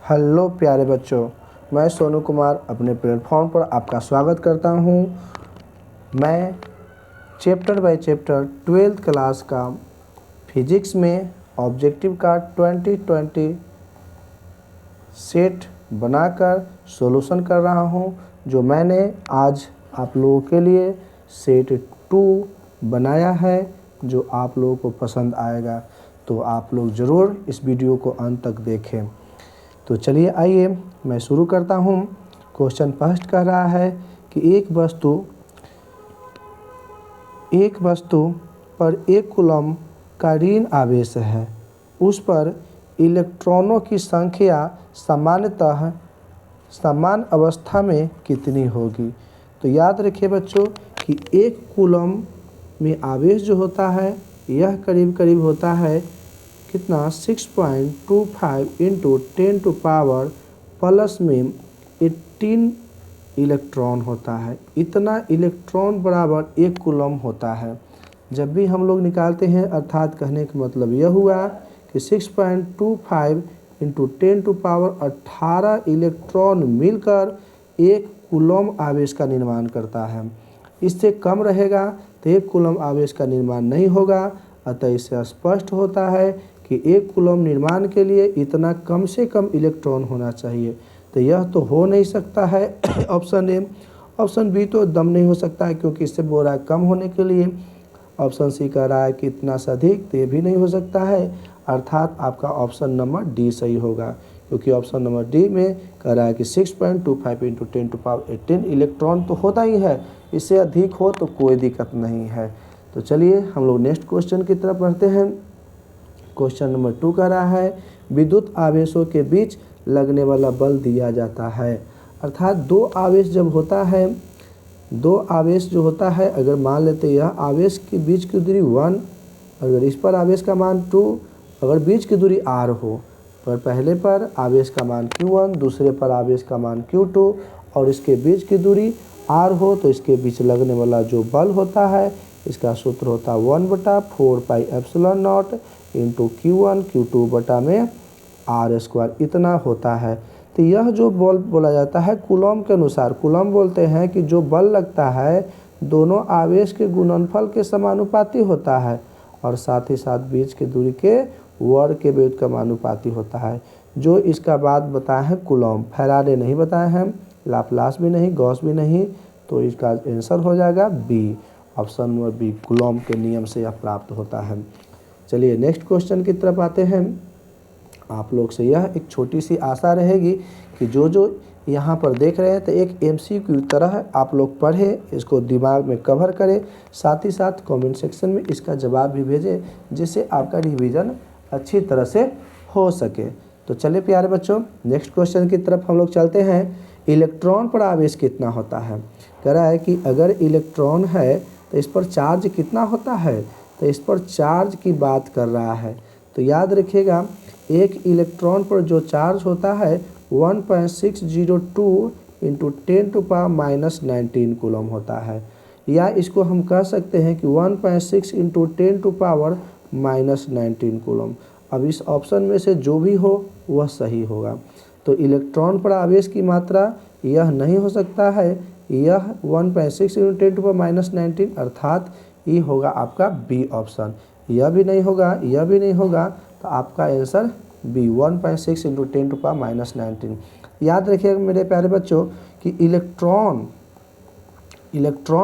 Hello प्यारे बच्चों, मैं सोनू कुमार अपने प्लेटफॉर्म पर आपका स्वागत करता हूं। मैं chapter by chapter 12th class का फिजिक्स में ऑब्जेक्टिव का 2020 सेट बनाकर सॉल्यूशन कर रहा हूं, जो मैंने आज आप लोगों के लिए सेट 2 बनाया है, जो आप लोगों को पसंद आएगा। तो आप लोग ज़रूर इस वीडियो को अंत तक देखें। तो चलिए आइए मैं शुरू करता हूँ। क्वेश्चन फर्स्ट कह रहा है कि एक वस्तु पर 1 कूलम का ऋण आवेश है, उस पर इलेक्ट्रॉनों की संख्या सामान्यतः समान अवस्था में कितनी होगी। तो याद रखिए बच्चों कि 1 कूलम में आवेश जो होता है यह करीब करीब होता है कितना 6.25 इंटू 10⁻+ में 18 इलेक्ट्रॉन होता है। इतना इलेक्ट्रॉन बराबर 1 कूलम होता है। जब भी हम लोग निकालते हैं, अर्थात कहने का मतलब यह हुआ कि 6.25 इंटू 10⁻18 इलेक्ट्रॉन मिलकर 1 कूलम आवेश का निर्माण करता है। इससे कम रहेगा तो 1 कूलम आवेश का निर्माण नहीं होगा। अतः इससे स्पष्ट होता है कि 1 कूलम निर्माण के लिए इतना कम से कम इलेक्ट्रॉन होना चाहिए। तो यह तो हो नहीं सकता है ऑप्शन ए। ऑप्शन बी तो दम नहीं हो सकता है, क्योंकि इससे बोल रहा है कम होने के लिए। ऑप्शन सी कह रहा है कि इतना से अधिक, तो ये भी नहीं हो सकता है। अर्थात आपका ऑप्शन नंबर डी सही होगा, क्योंकि ऑप्शन नंबर डी में कह रहा है कि 6.25 इंटू 10⁻18 इलेक्ट्रॉन तो होता ही है। इससे अधिक हो तो कोई दिक्कत नहीं है। तो चलिए हम लोग नेक्स्ट क्वेश्चन की तरफ बढ़ते हैं। क्वेश्चन नंबर 2 कह रहा है विद्युत आवेशों के बीच लगने वाला बल दिया जाता है। अर्थात 2 आवेश जब होता है, 2 आवेश जो होता है, अगर मान लेते हैं यह आवेश के बीच की दूरी 1, अगर इस पर आवेश का मान 2, अगर बीच की दूरी r हो, अगर पहले पर आवेश का मान q1, दूसरे पर आवेश का मान q2 और इसके बीच की दूरी r हो, तो इसके बीच लगने वाला जो बल होता है इसका सूत्र होता है 1/4πε0 इंटू Q1 Q2 बटा में r²। इतना होता है। तो यह जो बल बोला जाता है कूलम के अनुसार, कूलम बोलते हैं कि जो बल लगता है दोनों आवेश के गुणनफल के समानुपाती होता है, और साथ ही साथ बीच की दूरी के वर्ग के व्युत्क्रम का समानुपाती होता है। जो इसका बात बताए हैं कूलम, फैराडे नहीं बताए हैं, लाप्लास भी नहीं, गॉस भी नहीं। तो इसका आंसर हो जाएगा B, option number B, Coulomb के नियम से यह प्राप्त होता है। चलिए नेक्स्ट क्वेश्चन की तरफ आते हैं। आप लोग से यह एक छोटी सी आशा रहेगी कि जो यहाँ पर देख रहे हैं तो एक MCQ तरह आप लोग पढ़ें, इसको दिमाग में कवर करें, साथ ही साथ कमेंट सेक्शन में इसका जवाब भी भेजें, जिससे आपका रिवीजन अच्छी तरह से हो सके। तो चलिए प्यारे बच्चों नेक्स्ट क्वेश्चन की तरफ हम लोग चलते हैं। इलेक्ट्रॉन पर आवेश कितना होता है। कह रहा है कि अगर इलेक्ट्रॉन है तो इस पर चार्ज कितना होता है, तो इस पर चार्ज की बात कर रहा है। तो याद रखिएगा एक इलेक्ट्रॉन पर जो चार्ज होता है 1.602 इंटू 10⁻⁻19 कूलम होता है, या इसको हम कह सकते हैं कि 1.6 इंटू 10⁻⁻19 कूलम। अब इस ऑप्शन में से जो भी हो वह सही होगा। तो इलेक्ट्रॉन पर आवेश की मात्रा यह नहीं हो सकता है, यह 1.6 इंटू 10⁻⁻19 अर्थात ये होगा आपका बी ऑप्शन। यह भी नहीं होगा, यह भी नहीं होगा, तो आपका आंसर बी 1.6 इंटू 10⁻⁻19। याद रखिएगा मेरे प्यारे बच्चों कि इलेक्ट्रॉन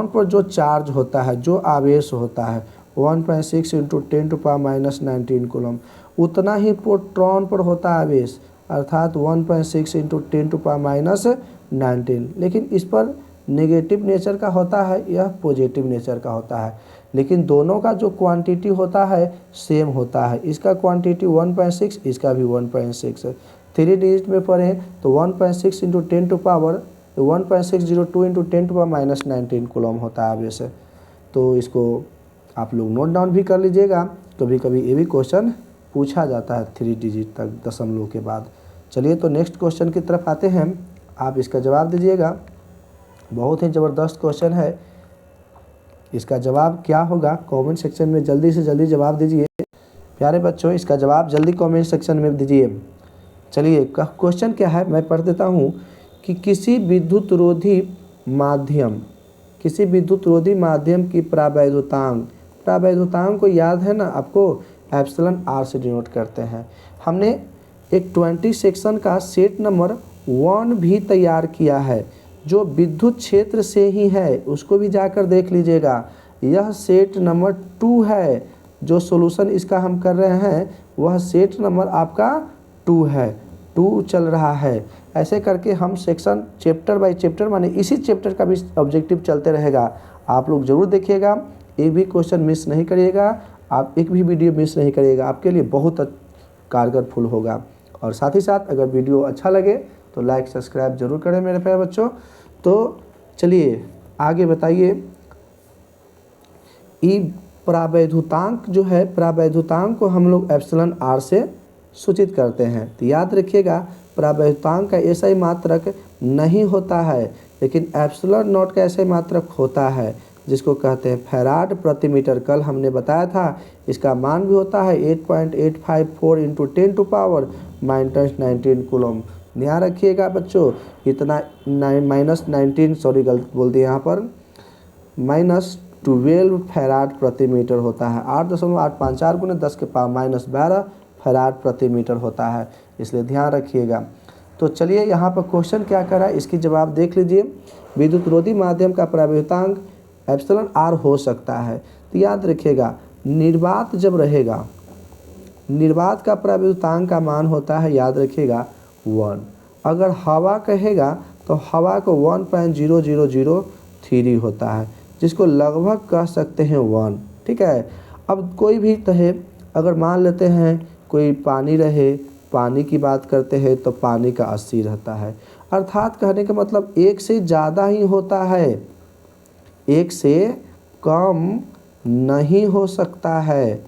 पर जो चार्ज होता है, जो आवेश होता है 1.6 इंटू 10⁻⁻19 कूलम, उतना ही प्रोटॉन पर होता है आवेश, अर्थात 1.6 इंटू 10⁻⁻19। लेकिन इस पर नेगेटिव नेचर का होता है, यह पॉजिटिव नेचर का होता है, लेकिन दोनों का जो क्वांटिटी होता है सेम होता है। इसका क्वांटिटी 1.6, इसका भी 1.6 है। 3 डिजिट में पढ़ें तो 1.6 इंटू 1602 इंटू 10⁻⁻19 कूलम होता है आवेश। तो इसको आप लोग नोट डाउन भी कर लीजिएगा, कभी कभी ये भी क्वेश्चन पूछा जाता है 3 डिजिट तक दशमलव के बाद। चलिए तो नेक्स्ट क्वेश्चन की तरफ आते हैं, आप इसका जवाब दीजिएगा। बहुत ही ज़बरदस्त क्वेश्चन है, इसका जवाब क्या होगा कमेंट सेक्शन में जल्दी से जल्दी जवाब दीजिए। प्यारे बच्चों इसका जवाब जल्दी कमेंट सेक्शन में दीजिए। चलिए क्वेश्चन क्या है मैं पढ़ देता हूँ कि किसी विद्युत रोधी माध्यम की प्रावैधुतांक को याद है ना आपको, एप्सिलॉन आर से डिनोट करते हैं। हमने एक 20 सेक्शन का सेट नंबर 1 भी तैयार किया है जो विद्युत क्षेत्र से ही है, उसको भी जाकर देख लीजिएगा। यह सेट नंबर 2 है, जो सॉल्यूशन इसका हम कर रहे हैं वह सेट नंबर आपका 2 है, 2 चल रहा है। ऐसे करके हम सेक्शन चैप्टर बाय चैप्टर माने इसी चैप्टर का भी ऑब्जेक्टिव चलते रहेगा। आप लोग ज़रूर देखिएगा, एक भी क्वेश्चन मिस नहीं करिएगा, आप एक भी वीडियो मिस नहीं करिएगा, आपके लिए बहुत कारगरफुल होगा। और साथ ही साथ अगर वीडियो अच्छा लगे तो लाइक सब्सक्राइब जरूर करें मेरे प्यारे बच्चों। तो चलिए आगे बताइए, ई प्रावैधुतांक जो है, प्रावैधुतांक को हम लोग एप्सिलॉन आर से सूचित करते हैं। तो याद रखिएगा प्रावैधुतांक का ऐसा ही मात्रक नहीं होता है, लेकिन एप्सिलॉन नॉट का ऐसा ही मात्रक होता है जिसको कहते हैं फैराड प्रति मीटर। कल हमने बताया था इसका मान भी होता है 8.854 इंटू 10 टू पावर -19 कूलम। ध्यान रखिएगा बच्चों, इतना -19 सॉरी गलत बोल दिया यहाँ पर, -12 फैराड प्रति मीटर होता है। 8.854 गुने 10 के पावर -12 फैराड प्रति मीटर होता है, इसलिए ध्यान रखिएगा। तो चलिए यहाँ पर क्वेश्चन क्या करा है इसकी जवाब देख लीजिए। विद्युत रोधी माध्यम का प्रावैधुतांक एप्सिलॉन आर हो सकता है। तो याद रखिएगा निर्वात जब रहेगा, निर्वात का प्रावैधुतांक का मान होता है, याद रखिएगा 1। अगर हवा कहेगा तो हवा को 1.0003 होता है, जिसको लगभग कह सकते हैं 1। ठीक है, अब कोई भी कहे, अगर मान लेते हैं कोई पानी रहे, पानी की बात करते हैं तो पानी का 80 रहता है, अर्थात कहने का मतलब 1 से ज़्यादा ही होता है, 1 से कम नहीं हो सकता है।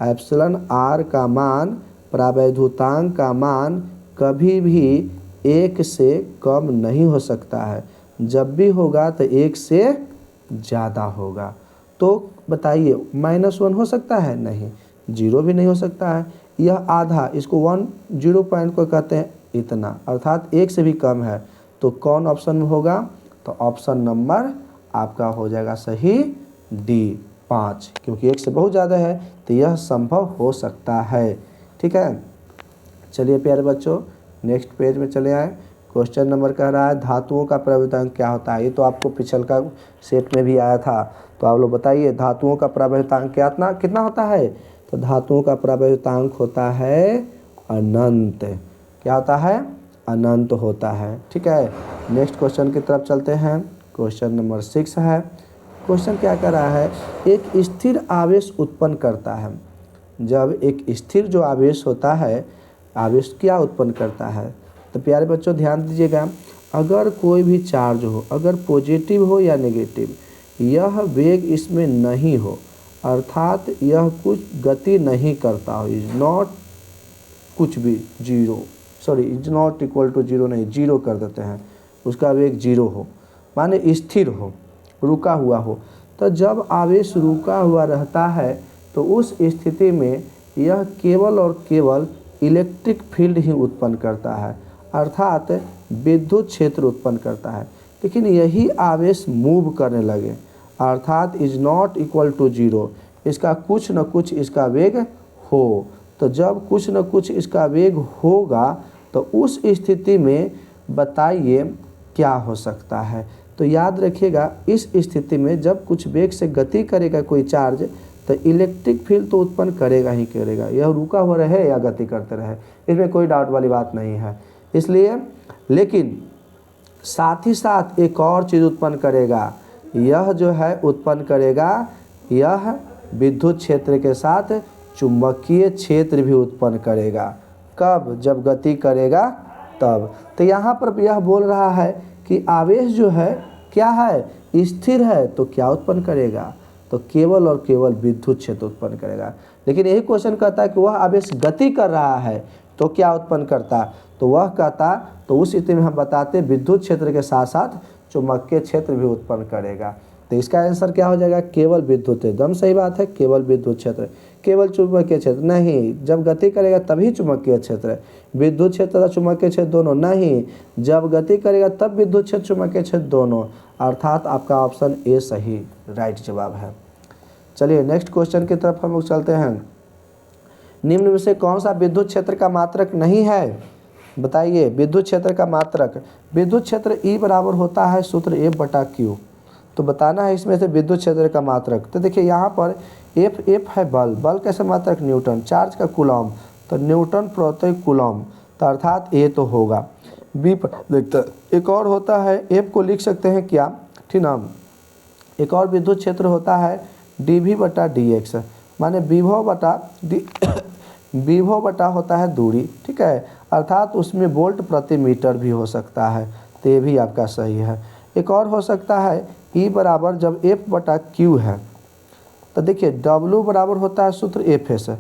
एप्सिलॉन आर का मान, प्रावैधुतांक का मान कभी भी 1 से कम नहीं हो सकता है, जब भी होगा तो 1 से ज़्यादा होगा। तो बताइए -1 हो सकता है? नहीं। 0 भी नहीं हो सकता है, यह आधा, इसको 0 पॉइंट को कहते हैं इतना, अर्थात 1 से भी कम है। तो कौन ऑप्शन में होगा? तो ऑप्शन नंबर आपका हो जाएगा सही डी 5, क्योंकि 1 से बहुत ज़्यादा है तो यह संभव हो सकता है। ठीक है, चलिए प्यारे बच्चों नेक्स्ट पेज में चले आए। क्वेश्चन नंबर कह रहा है धातुओं का प्रावैधुतांक क्या होता है। ये तो आपको पिछल का सेट में भी आया था, तो आप लोग बताइए धातुओं का प्रावैधुतांक कितना होता है। तो धातुओं का प्रावैधुतांक होता है अनंत। क्या होता है? अनंत होता है। ठीक है, नेक्स्ट क्वेश्चन की तरफ चलते हैं। क्वेश्चन नंबर 6 है। क्वेश्चन क्या कर रहा है, एक स्थिर आवेश उत्पन्न करता है। जब एक स्थिर जो आवेश होता है, आवेश क्या उत्पन्न करता है? तो प्यारे बच्चों ध्यान दीजिएगा, अगर कोई भी चार्ज हो, अगर पॉजिटिव हो या नेगेटिव, यह वेग इसमें नहीं हो, अर्थात यह कुछ गति नहीं करता हो, इज नॉट कुछ भी zero, sorry is not equal to zero नहीं, जीरो कर देते हैं, उसका वेग 0 हो, माने स्थिर हो, रुका हुआ हो। तो जब आवेश रुका हुआ रहता है तो उस स्थिति में यह केवल और केवल इलेक्ट्रिक फील्ड ही उत्पन्न करता है, अर्थात विद्युत क्षेत्र उत्पन्न करता है। लेकिन यही आवेश मूव करने लगे, अर्थात इज नॉट इक्वल टू 0, इसका कुछ न कुछ इसका वेग हो। तो जब कुछ न कुछ इसका वेग होगा तो उस स्थिति में बताइए क्या हो सकता है। तो याद रखिएगा इस स्थिति में जब कुछ वेग से गति करेगा कोई चार्ज, तो इलेक्ट्रिक फील्ड तो उत्पन्न करेगा ही करेगा, यह रुका हुआ रहे या गति करते रहे, इसमें कोई डाउट वाली बात नहीं है। इसलिए लेकिन साथ ही साथ एक और चीज़ उत्पन्न करेगा, यह जो है उत्पन्न करेगा, यह विद्युत क्षेत्र के साथ चुंबकीय क्षेत्र भी उत्पन्न करेगा। कब? जब गति करेगा तब। तो यहाँ पर यह बोल रहा है कि आवेश जो है क्या है? स्थिर है, तो क्या उत्पन्न करेगा? तो केवल और केवल विद्युत क्षेत्र उत्पन्न करेगा। लेकिन यही क्वेश्चन कहता है कि वह आवेश गति कर रहा है तो क्या उत्पन्न करता? तो वह कहता, तो उस स्थिति में हम बताते विद्युत क्षेत्र के साथ साथ चुंबकीय क्षेत्र भी उत्पन्न करेगा। तो तो इसका आंसर क्या हो जाएगा, केवल विद्युत। एकदम सही बात है, केवल विद्युत क्षेत्र। केवल चुंबकीय क्षेत्र नहीं, जब गति करेगा तभी चुंबकीय क्षेत्र है। विद्युत क्षेत्र तथा चुंबकीय क्षेत्र दोनों नहीं, जब गति करेगा तब विद्युत क्षेत्र चुंबकीय क्षेत्र दोनों। अर्थात आपका ऑप्शन ए सही राइट जवाब है। चलिए नेक्स्ट क्वेश्चन की तरफ हम लोग चलते हैं। निम्न में से कौन सा विद्युत क्षेत्र का मात्रक नहीं है, बताइए। विद्युत क्षेत्र का मात्रक, विद्युत क्षेत्र E बराबर होता है सूत्र F/Q। तो बताना है इसमें से विद्युत क्षेत्र का मात्रक। तो देखिए यहाँ पर F है बल, बल कैसे मात्रक न्यूटन, चार्ज का कूलम तो न्यूटन प्रति कूलम, तो अर्थात ए तो होगा। बी पर देखते हैं, एक और होता है F को लिख सकते हैं क्या, ठीक ना। एक और विद्युत क्षेत्र होता है dV/dx, माने विभव बटा होता है दूरी, ठीक है, अर्थात उसमें वोल्ट प्रति मीटर भी हो सकता है, तो ये भी आपका सही है। एक और हो सकता है E बराबर जब F/Q है, तो देखिए W बराबर होता है सूत्र FS,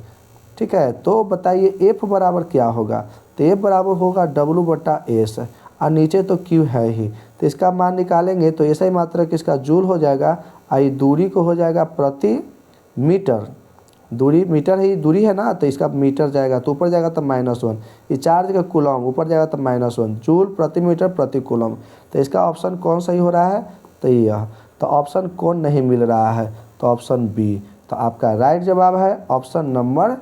ठीक है। तो बताइए F बराबर क्या होगा, तो F बराबर होगा W/S, और नीचे तो Q है ही, तो इसका मान निकालेंगे तो ऐसा ही मात्रक इसका जूल हो जाएगा, आई दूरी को हो जाएगा प्रति मीटर। दूरी मीटर ही दूरी है ना, तो इसका मीटर जाएगा तो ऊपर जाएगा तो -1, ये चार्ज का कूलम ऊपर जाएगा तो -1 जूल प्रति मीटर प्रति कूलम। तो इसका ऑप्शन कौन सही हो रहा है, तो यह। तो ऑप्शन कौन नहीं मिल रहा है, तो ऑप्शन बी। तो आपका राइट जवाब है ऑप्शन नंबर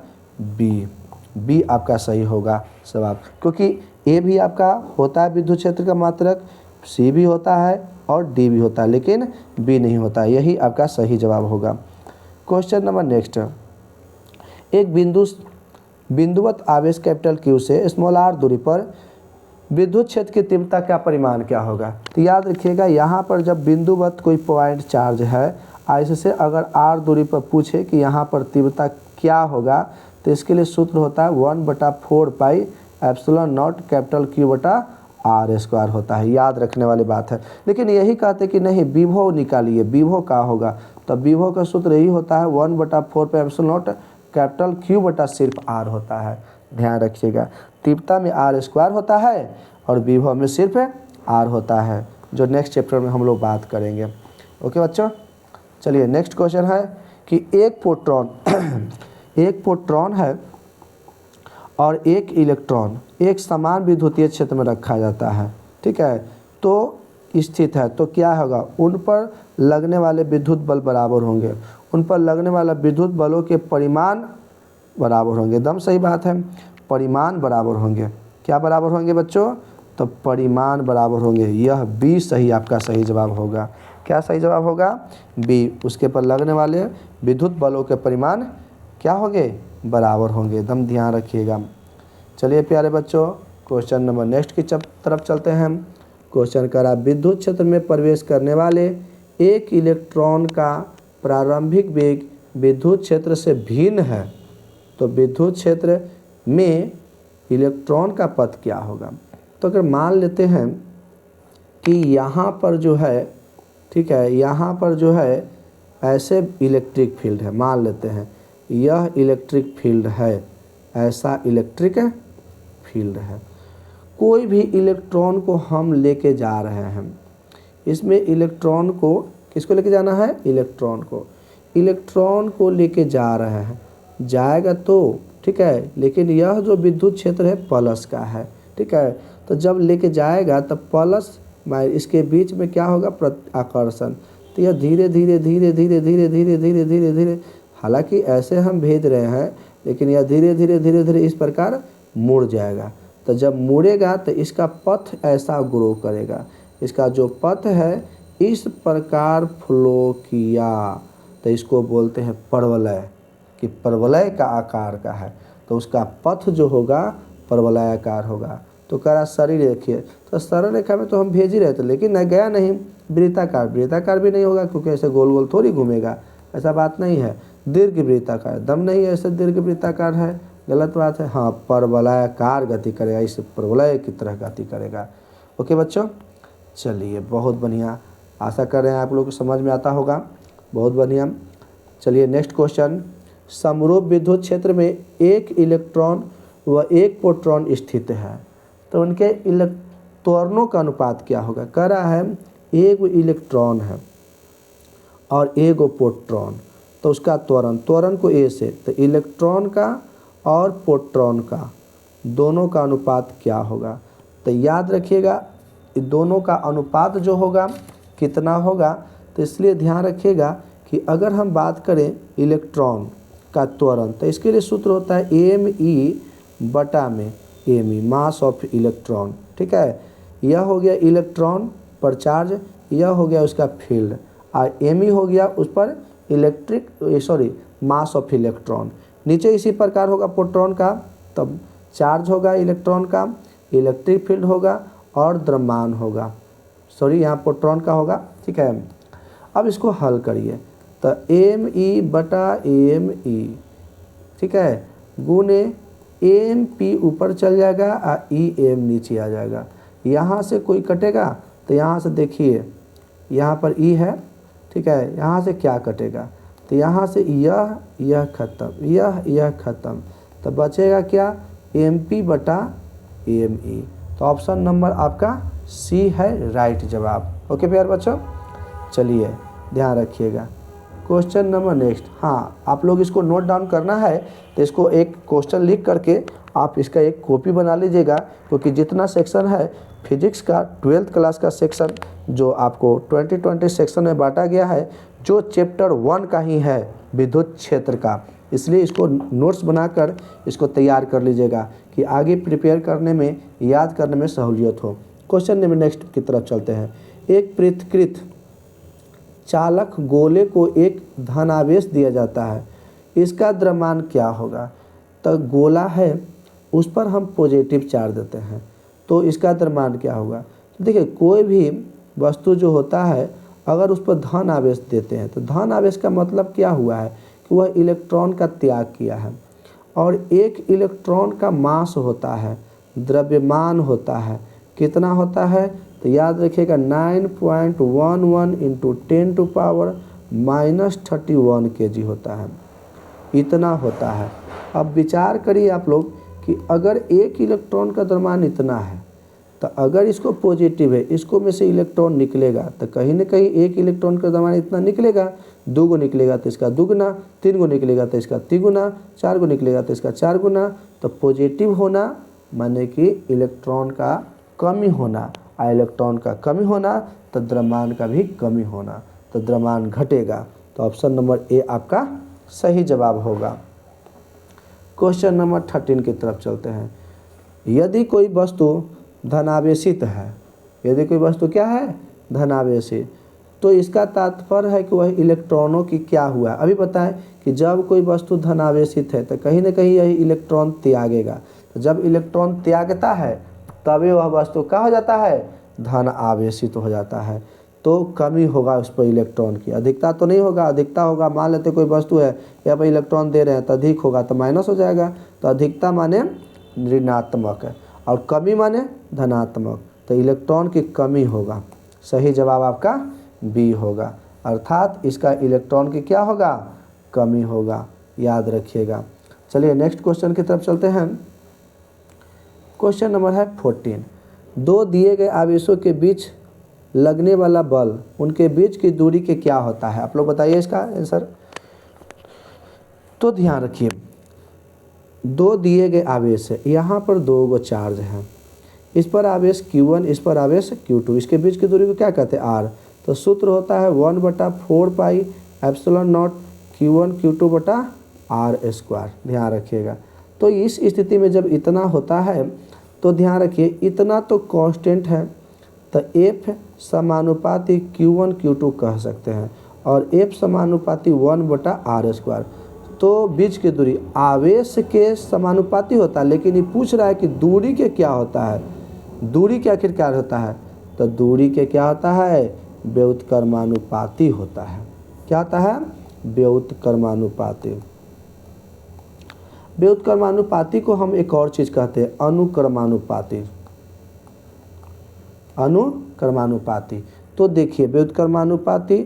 बी आपका सही होगा जवाब, क्योंकि ए भी आपका होता है विद्युत क्षेत्र का मात्रक, सी भी होता है और डी भी होता है, लेकिन बी नहीं होता। यही आपका सही जवाब होगा। क्वेश्चन नंबर नेक्स्ट, एक बिंदुवत आवेश कैपिटल Q से स्मॉल r दूरी पर विद्युत क्षेत्र की तीव्रता का परिमाण क्या होगा। तो याद रखिएगा यहाँ पर जब बिंदुवत कोई पॉइंट चार्ज है, ऐसे से अगर r दूरी पर पूछे कि यहाँ पर तीव्रता क्या होगा, तो इसके लिए सूत्र होता है 1/4 pi epsilon not capital Q/r² होता है। याद रखने वाली बात है। लेकिन यही कहते कि नहीं विभव निकालिए, विभव क्या होगा, तो विभव का सूत्र यही होता है 1/4 pi epsilon not capital Q/ सिर्फ r होता है। ध्यान रखिएगा, तीव्रता में r² होता है और विभव में सिर्फ r होता है, जो नेक्स्ट चैप्टर में हम लोग बात करेंगे। ओके बच्चों, चलिए नेक्स्ट क्वेश्चन है कि एक प्रोटॉन है और एक इलेक्ट्रॉन एक समान विद्युतीय क्षेत्र में रखा जाता है, ठीक है, तो स्थित है, तो क्या होगा, उन पर लगने वाले विद्युत बल बराबर होंगे, उन पर लगने वाला विद्युत बलों के परिमाण बराबर होंगे। एकदम सही बात है, परिमाण बराबर होंगे। क्या बराबर होंगे बच्चों, तो परिमाण बराबर होंगे। यह बी सही आपका सही जवाब होगा। क्या सही जवाब होगा, बी। उसके पर लगने वाले विद्युत बलों के परिमाण क्या होंगे, बराबर होंगे। एकदम ध्यान रखिएगा। चलिए प्यारे बच्चों, क्वेश्चन नंबर नेक्स्ट की तरफ चलते हैं हम। क्वेश्चन करा, विद्युत क्षेत्र में प्रवेश करने वाले एक इलेक्ट्रॉन का प्रारंभिक वेग विद्युत क्षेत्र से भिन्न है, तो विद्युत क्षेत्र में इलेक्ट्रॉन का पथ क्या होगा। तो अगर मान लेते हैं कि यहाँ पर जो है, ठीक है, यहाँ पर जो है ऐसे इलेक्ट्रिक फील्ड है, मान लेते हैं यह इलेक्ट्रिक फील्ड है, ऐसा इलेक्ट्रिक फील्ड है, कोई भी इलेक्ट्रॉन को हम लेके जा रहे हैं, इसमें इलेक्ट्रॉन को किसको लेके जाना है, इलेक्ट्रॉन को लेके जा रहे हैं, जाएगा तो ठीक है, लेकिन यह जो विद्युत क्षेत्र है प्लस का है, ठीक है, तो जब लेके जाएगा तब प्लस इसके बीच में क्या होगा, आकर्षण, तो यह धीरे धीरे धीरे धीरे धीरे धीरे धीरे धीरे धीरे, हालांकि ऐसे हम भेज रहे हैं, लेकिन यह धीरे धीरे धीरे धीरे इस प्रकार मुड़ जाएगा। तो जब मुड़ेगा तो इसका पथ ऐसा ग्रो करेगा, इसका जो पथ है इस प्रकार फ्लो किया, तो इसको बोलते हैं परवलय, कि परवलय का आकार का है, तो उसका पथ जो होगा परवलयाकार होगा। तो करा शरीर देखिए, तो सरल रेखा में तो हम भेज ही रहे थे, लेकिन न गया नहीं, वृत्ताकार, वृत्ताकार भी नहीं होगा क्योंकि ऐसे गोल गोल थोड़ी घूमेगा, ऐसा बात नहीं है। दीर्घ वृत्ताकार, दम नहीं है, ऐसे दीर्घ वृत्ताकार है, गलत बात है। हाँ, परवलयाकार गति करेगा, इस परवलय की तरह गति करेगा। ओके बच्चों, चलिए बहुत बढ़िया, आशा कर रहे हैं आप लोग को समझ में आता होगा, बहुत बढ़िया। चलिए नेक्स्ट क्वेश्चन, समरूप विद्युत क्षेत्र में एक इलेक्ट्रॉन व एक प्रोटॉन स्थित है, तो उनके त्वरणों का अनुपात क्या होगा। कह रहा है एक इलेक्ट्रॉन है और ए गो प्रोटॉन, तो उसका त्वरण को ए से, तो इलेक्ट्रॉन का और प्रोटॉन का दोनों का अनुपात क्या होगा। तो याद रखिएगा दोनों का अनुपात जो होगा कितना होगा। तो इसलिए ध्यान रखिएगा कि अगर हम बात करें इलेक्ट्रॉन का त्वरण, तो इसके लिए सूत्र होता है एम ई बटा में M E, mass of electron. ठीक है, यह हो गया इलेक्ट्रॉन पर चार्ज, यह हो गया उसका फील्ड, और एम ई हो गया उस पर मास ऑफ इलेक्ट्रॉन। नीचे इसी प्रकार होगा प्रोटॉन का, तब चार्ज होगा इलेक्ट्रॉन का, इलेक्ट्रिक फील्ड होगा और द्रव्यमान होगा। यहाँ प्रोटॉन का होगा। ठीक है, अब इसको हल करिए, तो एम ई बटा एम ई, ठीक है, गुने एम पी ऊपर चल जाएगा और ई एम नीचे आ जाएगा। यहाँ से कोई कटेगा तो यहाँ से देखिए यहाँ पर ई है, ठीक है, यहाँ से क्या कटेगा, तो यहाँ से यह खत्म, यह खत्म, तो बचेगा क्या, एम पी बटा एम ई। तो ऑप्शन नंबर आपका सी है राइट जवाब। ओके प्यारे बच्चों, चलिए ध्यान रखिएगा। क्वेश्चन नंबर नेक्स्ट, हाँ आप लोग इसको नोट डाउन करना है, तो इसको एक क्वेश्चन लिख करके आप इसका एक कॉपी बना लीजिएगा, क्योंकि जितना सेक्शन है फिजिक्स का 12th क्लास का सेक्शन जो आपको 2020 सेक्शन में बांटा गया है, जो चैप्टर 1 का ही है विद्युत क्षेत्र का, इसलिए इसको नोट्स बनाकर इसको तैयार कर लीजिएगा कि आगे प्रिपेयर करने में, याद करने में सहूलियत हो। क्वेश्चन नंबर नेक्स्ट की तरफ चलते हैं। एक पृथकृत चालक गोले को एक धनावेश दिया जाता है, इसका द्रव्यमान क्या होगा। तो गोला है उस पर हम पॉजिटिव चार्ज देते हैं, तो इसका द्रव्यमान क्या होगा। तो देखिए कोई भी वस्तु जो होता है अगर उस पर धन आवेश देते हैं, तो धन आवेश का मतलब क्या हुआ है कि वह इलेक्ट्रॉन का त्याग किया है, और एक इलेक्ट्रॉन का मास होता है, द्रव्यमान होता है, कितना होता है, तो याद रखिएगा 9.11 इंटू 10⁻⁻31 kg होता है, इतना होता है। अब विचार करिए आप लोग कि अगर एक इलेक्ट्रॉन का द्रव्यमान इतना है, तो अगर इसको पॉजिटिव है, इसको में से इलेक्ट्रॉन निकलेगा, तो कहीं ना कहीं एक इलेक्ट्रॉन का द्रव्यमान इतना निकलेगा, 2 गो निकलेगा तो इसका 2 गुना, 3 गो निकलेगा तो इसका 3 गुना, 4 गो निकलेगा तो इसका 4 गुना। तो पॉजिटिव होना माने कि इलेक्ट्रॉन का कमी होना, और इलेक्ट्रॉन का कमी होना तो द्रव्यमान का भी कमी होना, तो द्रव्यमान घटेगा। तो ऑप्शन नंबर ए आपका सही जवाब होगा। क्वेश्चन नंबर 13 की तरफ चलते हैं। यदि कोई वस्तु धनावेशित है, यदि कोई वस्तु क्या है, धनावेशित, तो इसका तात्पर्य है कि वह इलेक्ट्रॉनों की क्या हुआ है। अभी बताएं कि जब कोई वस्तु धनावेशित है तो कहीं ना कहीं यही इलेक्ट्रॉन त्यागेगा, तो जब इलेक्ट्रॉन त्यागता है तभी वह वस्तु क्या हो जाता है, धन आवेशित हो जाता है। तो कमी होगा उस पर इलेक्ट्रॉन की, अधिकता तो नहीं होगा, अधिकता होगा, मान लेते कोई वस्तु है यहाँ पर इलेक्ट्रॉन दे रहे हैं तो अधिक होगा तो माइनस हो जाएगा, तो अधिकता माने ऋणात्मक है और कमी माने धनात्मक, तो इलेक्ट्रॉन की कमी होगा। सही जवाब आपका बी होगा, अर्थात इसका इलेक्ट्रॉन की क्या होगा, कमी होगा, याद रखिएगा। चलिए नेक्स्ट क्वेश्चन की तरफ चलते हैं। क्वेश्चन नंबर है 14। दो दिए गए आवेशों के बीच लगने वाला बल, उनके बीच की दूरी के क्या होता है। आप लोग बताइए इसका आंसर। तो ध्यान रखिए, दो दिए गए आवेश है, यहाँ पर 2 गो चार्ज हैं, इस पर आवेश Q1, इस पर आवेश Q2, इसके बीच की दूरी को क्या कहते हैं, R। तो सूत्र होता है 1/4πε0 Q1 Q2 बटा R²। ध्यान रखिएगा। तो इस स्थिति में जब इतना होता है तो ध्यान रखिए इतना तो कांस्टेंट है, तो F समानुपाती Q1 Q2 कह सकते हैं, और F समानुपाती 1/R²। तो बीच की दूरी आवेश के समानुपाती होता है, लेकिन ये पूछ रहा है कि दूरी के क्या होता है, दूरी के आखिर क्या होता है, तो दूरी के क्या होता है, व्युत्क्रमानुपाती होता है। क्या होता है, व्युत्क्रमानुपाती। व्युत्क्रमानुपाती को हम एक और चीज़ कहते हैं, अनुक्रमानुपाती। अनुक्रमानुपाती। तो देखिए व्युत्क्रमानुपाती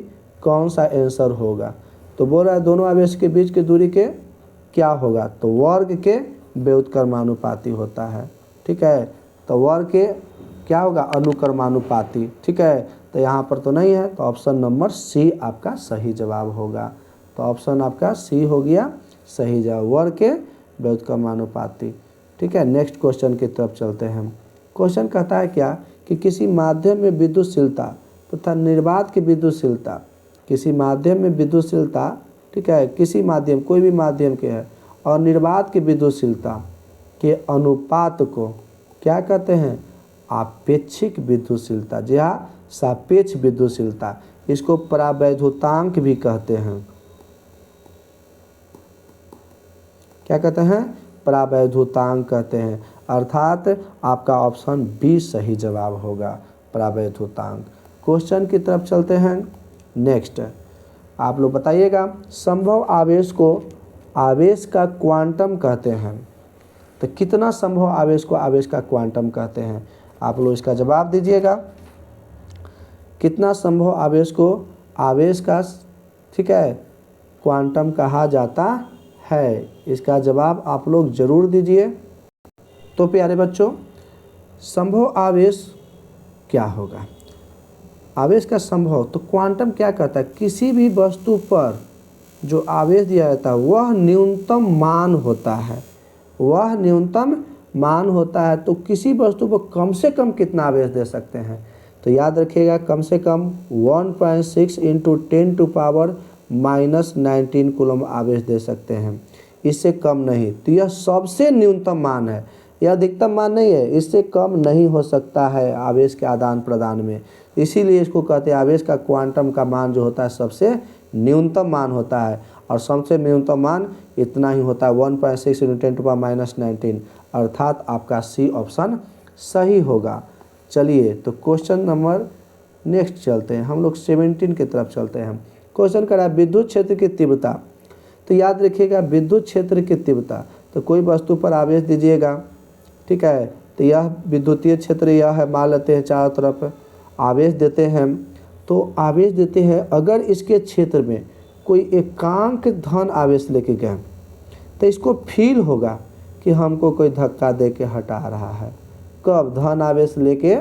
कौन सा आंसर होगा, तो बोल रहा है दोनों आवेश के बीच की दूरी के क्या होगा, तो वर्ग के व्युत्क्रमानुपाती होता है। ठीक है, तो वर्ग के क्या होगा, अनुक्रमानुपाती। ठीक है, तो तो यहाँ पर तो नहीं है, तो ऑप्शन नंबर सी आपका सही जवाब होगा। तो ऑप्शन आपका सी हो गया सही जवाब, वर्ग के व्युत्क्रमानुपाती। ठीक है, नेक्स्ट क्वेश्चन की तरफ चलते हैं हम। क्वेश्चन कहता है क्या कि किसी माध्यम में विद्युतशीलता तथा निर्वात की विद्युतशीलता, किसी माध्यम में विद्युतशीलता, ठीक है, किसी माध्यम कोई भी माध्यम के है, और निर्वात की विद्युतशीलता के अनुपात को क्या कहते हैं? आपेक्षिक विद्युतशीलता। जी हाँ, सापेक्ष विद्युतशीलता, इसको परावैद्युतांक भी कहते हैं। क्या कहते हैं? परावैद्युतांक कहते हैं। अर्थात आपका ऑप्शन बी सही जवाब होगा, परावैद्युतांक। क्वेश्चन की तरफ चलते हैं। नेक्स्ट आप लोग बताइएगा, संभव आवेश को आवेश का क्वांटम कहते हैं। तो कितना संभव आवेश को आवेश का क्वांटम कहते हैं? आप लोग इसका जवाब दीजिएगा। कितना संभव आवेश को आवेश का, ठीक है, क्वांटम कहा जाता है? इसका जवाब आप लोग जरूर दीजिए। तो प्यारे बच्चों, संभव आवेश क्या होगा? आवेश का संभव, तो क्वांटम क्या कहता है? किसी भी वस्तु पर जो आवेश दिया जाता है वह न्यूनतम मान होता है, वह न्यूनतम मान होता है। तो किसी वस्तु पर कम से कम कितना आवेश दे सकते हैं? तो याद रखिएगा, कम से कम 1.6 इंटू 10⁻⁻19 कूलम आवेश दे सकते हैं, इससे कम नहीं। तो यह सबसे न्यूनतम मान है, यह अधिकतम मान नहीं है, इससे कम नहीं हो सकता है आवेश के आदान प्रदान में। इसीलिए इसको कहते हैं आवेश का क्वांटम का मान जो होता है सबसे न्यूनतम मान होता है, और सबसे न्यूनतम मान इतना ही होता है 1.6 इंटू 10⁻⁻19। अर्थात आपका सी ऑप्शन सही होगा। चलिए तो क्वेश्चन नंबर नेक्स्ट चलते हैं, हम लोग 17 की तरफ चलते हैं। क्वेश्चन करा है विद्युत क्षेत्र की तीव्रता। तो याद रखिएगा, विद्युत क्षेत्र की तीव्रता, तो कोई वस्तु पर आवेश दीजिएगा, ठीक है, तो यह विद्युतीय क्षेत्र यह है, मान लेते हैं चारों तरफ आवेश देते हैं। तो आवेश देते हैं, अगर इसके क्षेत्र में कोई एकांक धन आवेश लेके गए तो इसको फील होगा कि हमको कोई धक्का दे के हटा रहा है। कब? धन आवेश लेके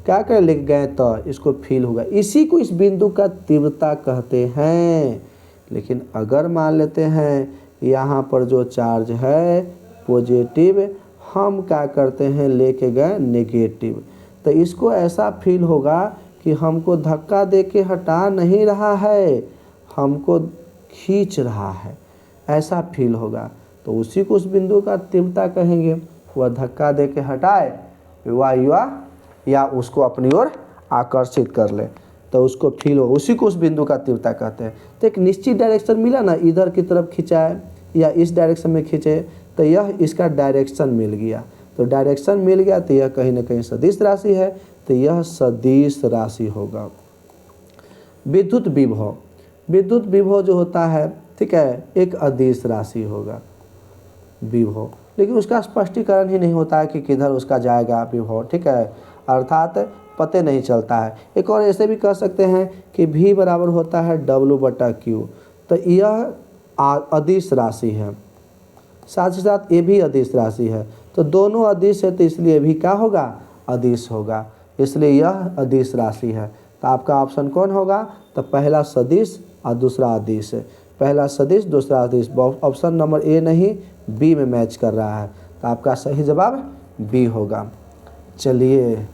क्या कर लेके गए तो इसको फील होगा, इसी को इस बिंदु का तीव्रता कहते हैं। लेकिन अगर मान लेते हैं यहाँ पर जो चार्ज है पॉजिटिव, हम क्या करते हैं लेके गए नेगेटिव, तो इसको ऐसा फील होगा कि हमको धक्का दे के हटा नहीं रहा है, हमको खींच रहा है, ऐसा फील होगा। तो उसी को उस बिंदु का तीव्रता कहेंगे। वह धक्का दे के हटाए वायुआ या उसको अपनी ओर आकर्षित कर ले तो उसको फील हो, उसी को उस बिंदु का तीव्रता कहते हैं। तो एक निश्चित डायरेक्शन मिला ना, इधर की तरफ खिंचाए या इस डायरेक्शन में खींचे, तो यह इसका डायरेक्शन मिल गया। तो डायरेक्शन मिल गया तो यह कहीं ना कहीं सदिश राशि है, तो यह सदिश राशि होगा। विद्युत विभव, विद्युत विभव जो होता है, ठीक है, एक अदिश राशि होगा विभव, लेकिन उसका स्पष्टीकरण ही नहीं होता है कि किधर उसका जाएगा विभव, ठीक है, अर्थात पते नहीं चलता है। एक और ऐसे भी कह सकते हैं कि V बराबर होता है W/Q, तो यह अदिश राशि है, साथ ही साथ ये भी अदिश राशि है। तो दोनों अदिश है, तो इसलिए भी क्या होगा? अदिश होगा, इसलिए यह अदिश राशि है। तो आपका ऑप्शन कौन होगा? तो पहला सदिश और दूसरा अदिश है, पहला सदिश दूसरा अदिश। ऑप्शन नंबर ए नहीं बी में मैच कर रहा है, तो आपका सही जवाब बी होगा। चलिए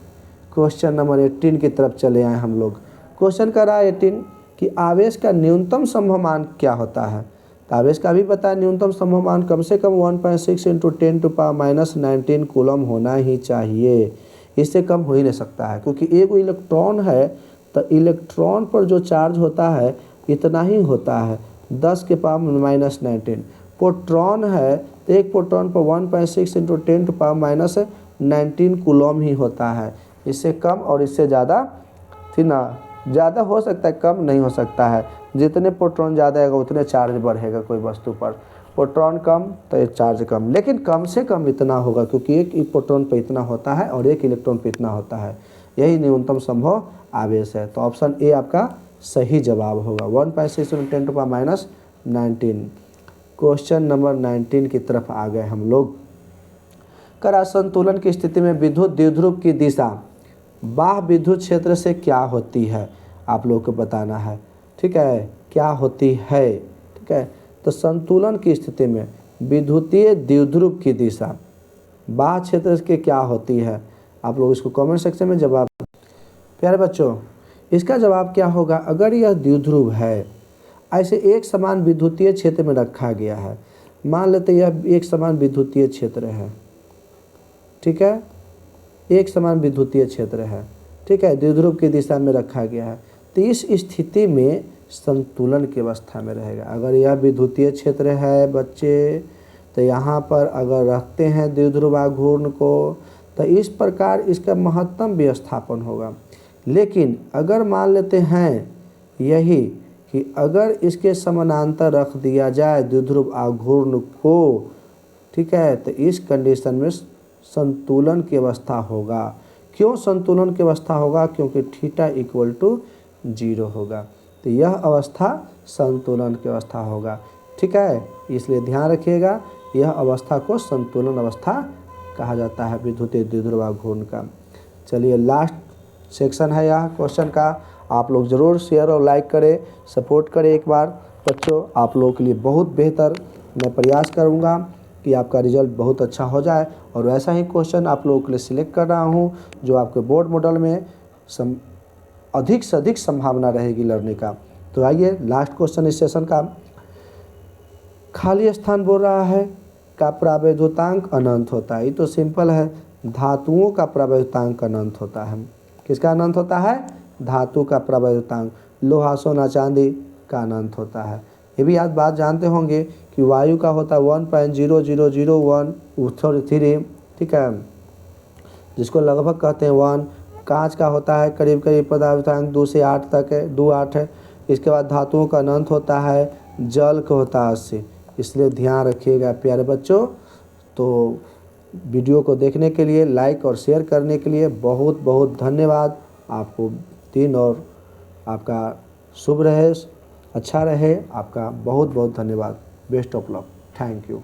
क्वेश्चन नंबर 18 की तरफ चले आए हम लोग। क्वेश्चन कर रहा है 18 कि आवेश का न्यूनतम संभव मान क्या होता है? तो आवेश का भी पता है, न्यूनतम संभव मान कम से कम 1.6 इंटू 10⁻⁻19 कूलम होना ही चाहिए, इससे कम हो ही नहीं सकता है, क्योंकि एक इलेक्ट्रॉन है तो इलेक्ट्रॉन पर जो चार्ज होता है इतना ही होता है, 10⁻⁻19। प्रोटॉन है तो एक प्रोटॉन पर 1.6 इंटू 10⁻⁻19 कूलम ही होता है, इससे कम और इससे ज़्यादा थी ना, ज़्यादा हो सकता है, कम नहीं हो सकता है। जितने प्रोटॉन ज़्यादा होगा उतने चार्ज बढ़ेगा कोई वस्तु पर, प्रोटॉन कम तो एक चार्ज कम, लेकिन कम से कम इतना होगा, क्योंकि एक प्रोटॉन पर इतना होता है और एक इलेक्ट्रॉन पर इतना होता है, यही न्यूनतम संभव आवेश है। तो ऑप्शन ए आपका सही जवाब होगा, 1.6 इंटू 10⁻⁻19। क्वेश्चन नंबर 19 की तरफ आ गए हम लोग। कर असंतुलन की स्थिति में विद्युत द्विध्रुव की दिशा बाह्य विद्युत क्षेत्र से क्या होती है, आप लोगों को बताना है। ठीक है, क्या होती है। ठीक है, तो संतुलन की स्थिति में विद्युतीय द्विध्रुव की दिशा बाह्य क्षेत्र के क्या होती है, आप लोग इसको कमेंट सेक्शन में जवाब। प्यारे बच्चों, इसका जवाब क्या होगा, अगर यह द्विध्रुव है, ऐसे एक समान विद्युतीय क्षेत्र में रखा गया है, मान लेते यह एक समान विद्युतीय क्षेत्र है। ठीक है, एक समान विद्युतीय क्षेत्र है। ठीक है, द्विध्रुव की दिशा में रखा गया है, तो इस स्थिति में संतुलन की अवस्था में रहेगा। अगर यह विद्युतीय क्षेत्र है बच्चे, तो यहाँ पर अगर रखते हैं द्विध्रुव आघूर्ण को, तो इस प्रकार इसका महत्तम विस्थापन होगा। लेकिन अगर मान लेते हैं यही कि अगर इसके समानांतर रख दिया जाए द्विध्रुव आघूर्ण को, ठीक है, तो इस कंडीशन में संतुलन की अवस्था होगा। क्यों संतुलन की अवस्था होगा, क्योंकि थीटा इक्वल टू 0 होगा, तो यह अवस्था संतुलन की अवस्था होगा। ठीक है, इसलिए ध्यान रखिएगा, यह अवस्था को संतुलन अवस्था कहा जाता है विद्युतीय द्विध्रुव आघूर्ण का। चलिए, लास्ट सेक्शन है यह क्वेश्चन का, आप लोग ज़रूर शेयर और लाइक करें, सपोर्ट करें एक बार। बच्चों, आप लोगों के लिए बहुत बेहतर मैं प्रयास करूँगा कि आपका रिजल्ट बहुत अच्छा हो जाए, और वैसा ही क्वेश्चन आप लोगों के लिए सिलेक्ट कर रहा हूँ जो आपके बोर्ड मॉडल में अधिक से अधिक संभावना रहेगी लड़ने का। तो आइए लास्ट क्वेश्चन इस सेशन का, खाली स्थान बोल रहा है का प्रवैधुतांक अनंत होता है। ये तो सिंपल है, धातुओं का प्रवैधुतांक अनंत होता है। किसका अनंत होता है, धातु का प्रवैधुतांक। लोहा सोना चांदी का अनंत होता है। ये भी आप बात जानते होंगे कि वायु का होता है 1.0001 ठीक है, जिसको लगभग कहते हैं 1। कांच का होता है करीब करीब प्रवैधुतांक 2 से 8 तक है, 2.8 है। इसके बाद धातुओं का अनंत होता है, जल का होता है 80। इसलिए ध्यान रखिएगा प्यारे बच्चों। तो वीडियो को देखने के लिए, लाइक और शेयर करने के लिए बहुत बहुत धन्यवाद। आपको दिन और आपका शुभ रहे, अच्छा रहे। आपका बहुत बहुत धन्यवाद। Best of luck. Thank you.